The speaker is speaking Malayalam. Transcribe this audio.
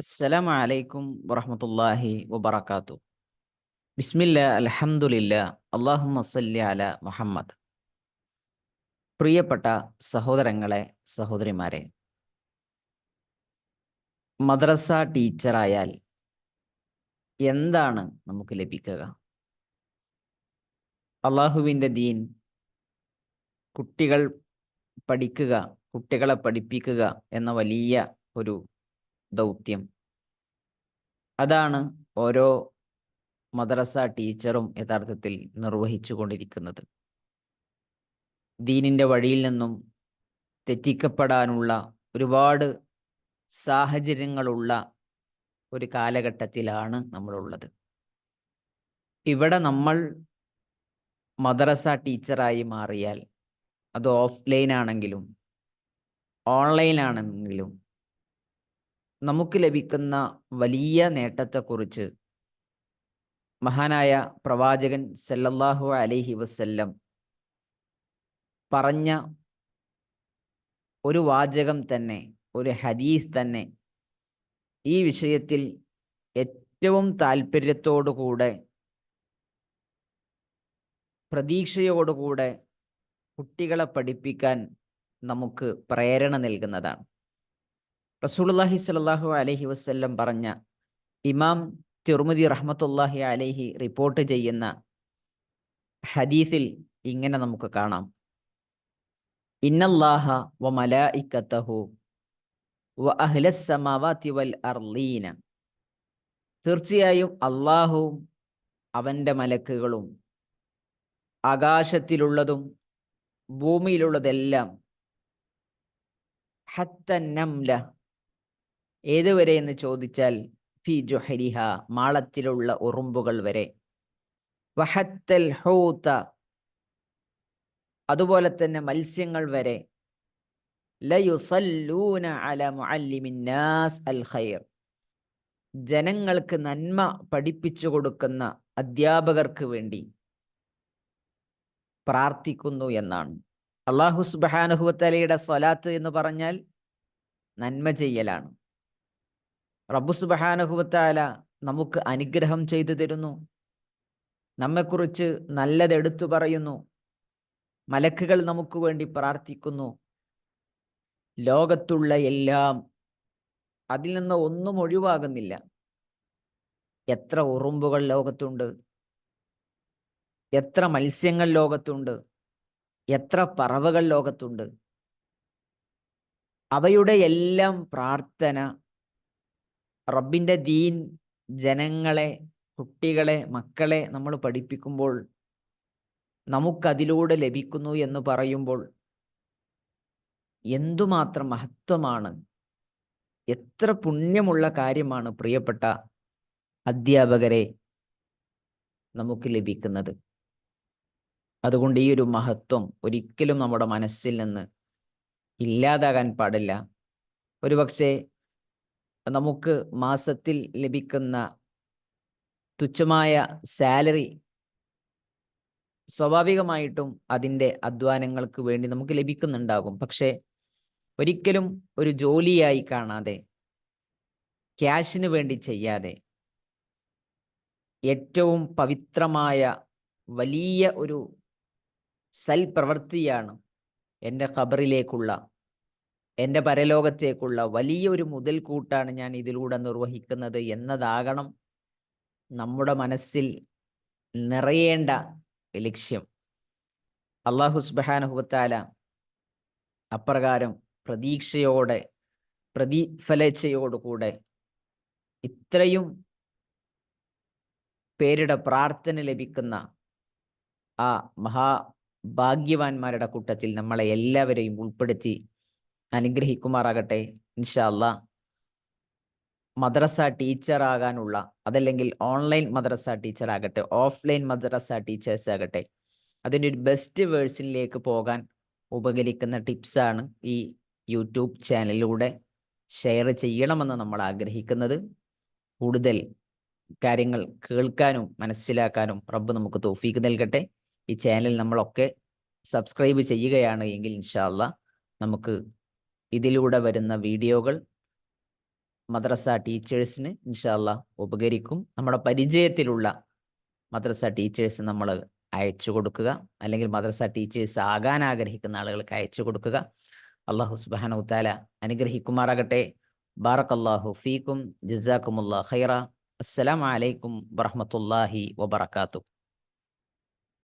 അസ്സലാമു അലൈക്കും വറഹ്മത്തുള്ളാഹി വബറകാതുഹു. ബിസ്മില്ലാ അൽഹംദുലില്ലാ അല്ലാഹുമ്മ സ്വല്ലി അലാ മുഹമ്മദ്. പ്രിയപ്പെട്ട സഹോദരങ്ങളെ, സഹോദരിമാരെ, മദ്രസ ടീച്ചറായാൽ എന്താണ് നമുക്ക് ലഭിക്കുക? അള്ളാഹുവിൻ്റെ ദീൻ കുട്ടികൾ പഠിക്കുക, കുട്ടികളെ പഠിപ്പിക്കുക എന്ന വലിയ ഒരു ദൗത്യം. അതാണ് ഓരോ മദ്രസ ടീച്ചറും യഥാർത്ഥത്തിൽ നിർവഹിച്ചു കൊണ്ടിരിക്കുന്നത്. ദീനിൻ്റെ വഴിയിൽ നിന്നും തെറ്റിക്കപ്പെടാനുള്ള ഒരുപാട് സാഹചര്യങ്ങളുള്ള ഒരു കാലഘട്ടത്തിലാണ് നമ്മളുള്ളത്. ഇവിടെ നമ്മൾ മദ്രസ ടീച്ചറായി മാറിയാൽ അത് ഓഫ്ലൈൻ ആണെങ്കിലും ഓൺലൈൻ ആണെങ്കിലും നമുക്ക് ലഭിക്കുന്ന വലിയ നേട്ടത്തെക്കുറിച്ച് മഹാനായ പ്രവാചകൻ സല്ലല്ലാഹു അലൈഹി വസല്ലം പറഞ്ഞ ഒരു വാചകം തന്നെ, ഒരു ഹദീസ് തന്നെ ഈ വിഷയത്തിൽ ഏറ്റവും താല്പര്യത്തോടുകൂടെ, പ്രതീക്ഷയോടുകൂടെ കുട്ടികളെ പഠിപ്പിക്കാൻ നമുക്ക് പ്രേരണ നൽകുന്നതാണ്. റസൂലുള്ളാഹി സ്വല്ലല്ലാഹു അലൈഹി വസല്ലം പറഞ്ഞ, ഇമാം തിർമിദി റഹ്മത്തുള്ളാഹി അലൈഹി റിപ്പോർട്ട് ചെയ്യുന്ന ഹദീസിൽ ഇങ്ങനെ നമുക്ക് കാണാം: ഇന്നല്ലാഹ വ മലായികതഹു വ അഹ്ലസ് സമാവാതി വൽ അർളീന, തീർച്ചയായും അള്ളാഹുവും അവൻ്റെ മലക്കുകളും ആകാശത്തിലുള്ളതും ഭൂമിയിലുള്ളതെല്ലാം, ഹത്ത നംല, ഏതുവരെ എന്ന് ചോദിച്ചാൽ ഫി ജുഹരിഹ, മാളത്തിലുള്ള ഉറുമ്പുകൾ വരെ, വഹത്തൽ ഹൂത, അതുപോലെ തന്നെ മത്സ്യങ്ങൾ വരെ, ലയുസല്ലൂന അല മുഅല്ലിമിൻ നാസ് അൽ ഖൈർ, ജനങ്ങൾക്ക് നന്മ പഠിപ്പിച്ചു കൊടുക്കുന്ന അധ്യാപകർക്ക് വേണ്ടി പ്രാർത്ഥിക്കുന്നു എന്നാണ്. അല്ലാഹു സുബ്ഹാനഹു വ തആലയുടെ സ്വലാത്ത് എന്ന് പറഞ്ഞാൽ നന്മ ചെയ്യലാണ്. റബ്ബു സുബ്ഹാനഹു വ തആല നമുക്ക് അനുഗ്രഹം ചെയ്തു തരുന്നു, നമ്മെക്കുറിച്ച് നല്ലത് എടുത്തു പറയുന്നു, മലക്കുകൾ നമുക്ക് വേണ്ടി പ്രാർത്ഥിക്കുന്നു. ലോകത്തുള്ള എല്ലാം, അതിൽ നിന്ന് ഒന്നും ഒഴിവാകുന്നില്ല. എത്ര ഉറുമ്പുകൾ ലോകത്തുണ്ട്, എത്ര മത്സ്യങ്ങൾ ലോകത്തുണ്ട്, എത്ര പറവകൾ ലോകത്തുണ്ട്. അവയുടെ എല്ലാം പ്രാർത്ഥന റബ്ബിൻ്റെ ദീൻ ജനങ്ങളെ, കുട്ടികളെ, മക്കളെ നമ്മൾ പഠിപ്പിക്കുമ്പോൾ നമുക്കതിലൂടെ ലഭിക്കുന്നു എന്ന് പറയുമ്പോൾ എന്തുമാത്രം മഹത്വമാണ്, എത്ര പുണ്യമുള്ള കാര്യമാണ് പ്രിയപ്പെട്ട അധ്യാപകരെ നമുക്ക് ലഭിക്കുന്നത്. അതുകൊണ്ട് ഈ ഒരു മഹത്വം ഒരിക്കലും നമ്മുടെ മനസ്സിൽ നിന്ന് ഇല്ലാതാകാൻ പാടില്ല. ഒരുപക്ഷെ നമുക്ക് മാസത്തിൽ ലഭിക്കുന്ന തുച്ഛമായ സാലറി സ്വാഭാവികമായിട്ടും അതിൻ്റെ അധ്വാനങ്ങൾക്ക് വേണ്ടി നമുക്ക് ലഭിക്കുന്നുണ്ടാകും. പക്ഷേ ഒരിക്കലും ഒരു ജോലിയായി കാണാതെ, ക്യാഷിന് വേണ്ടി ചെയ്യാതെ, ഏറ്റവും പവിത്രമായ വലിയ ഒരു സൽപ്രവൃത്തിയാണ് എൻ്റെ ഖബറിലേക്കുള്ള, എൻ്റെ പരലോകത്തേക്കുള്ള വലിയൊരു മുതൽക്കൂട്ടാണ് ഞാൻ ഇതിലൂടെ നിർവഹിക്കുന്നത് എന്നതാകണം നമ്മുടെ മനസ്സിൽ നിറയേണ്ട ലക്ഷ്യം. അല്ലാഹു സുബ്ഹാനഹു വ തആല അപ്രകാരം പ്രതീക്ഷയോടെ, പ്രതിഫലേച്ഛയോടുകൂടെ ഇത്രയും പേരുടെ പ്രാർത്ഥന ലഭിക്കുന്ന ആ മഹാഭാഗ്യവാന്മാരുടെ കൂട്ടത്തിൽ നമ്മളെ എല്ലാവരെയും ഉൾപ്പെടുത്തി അനുഗ്രഹിക്കുമാറാകട്ടെ. ഇൻഷാ അല്ലാഹ് മദ്രസ ടീച്ചറാകാനുള്ള, അതല്ലെങ്കിൽ ഓൺലൈൻ മദ്രസ ടീച്ചറാകട്ടെ, ഓഫ്ലൈൻ മദ്രസ ടീച്ചേഴ്സ് ആകട്ടെ, അതിൻ്റെ ഒരു ബെസ്റ്റ് വേർഷനിലേക്ക് പോകാൻ ഉപകരിക്കുന്ന ടിപ്സാണ് ഈ യൂട്യൂബ് ചാനലിലൂടെ ഷെയർ ചെയ്യണമെന്ന് നമ്മൾ ആഗ്രഹിക്കുന്നത്. കൂടുതൽ കാര്യങ്ങൾ കേൾക്കാനും മനസ്സിലാക്കാനും റബ്ബ് നമുക്ക് തൗഫീക്ക് നൽകട്ടെ. ഈ ചാനൽ നമ്മളൊക്കെ സബ്സ്ക്രൈബ് ചെയ്യുകയാണ് എങ്കിൽ ഇൻഷാ അല്ലാഹ് നമുക്ക് ഇതിലൂടെ വരുന്ന വീഡിയോകൾ മദ്രസ ടീച്ചേഴ്സിന് ഇൻഷാ അല്ലാ ഉപകരിക്കും. നമ്മുടെ പരിചയത്തിലുള്ള മദ്രസ ടീച്ചേഴ്സ് നമ്മൾ അയച്ചു കൊടുക്കുക, അല്ലെങ്കിൽ മദ്രസ ടീച്ചേഴ്സ് ആകാൻ ആഗ്രഹിക്കുന്ന ആളുകൾക്ക് അയച്ചു കൊടുക്കുക. അള്ളാഹു സുബ്ഹാനഹു തആല അനുഗ്രഹിക്കുമാറാകട്ടെ. ബാറക്കല്ലാഹു ഫീക്കും, ജസാക്കുമുല്ലാഹ് ഖൈറ. അസ്സലാമു അലൈക്കും വറഹ്മത്തുള്ളാഹി വബറകാതുഹു.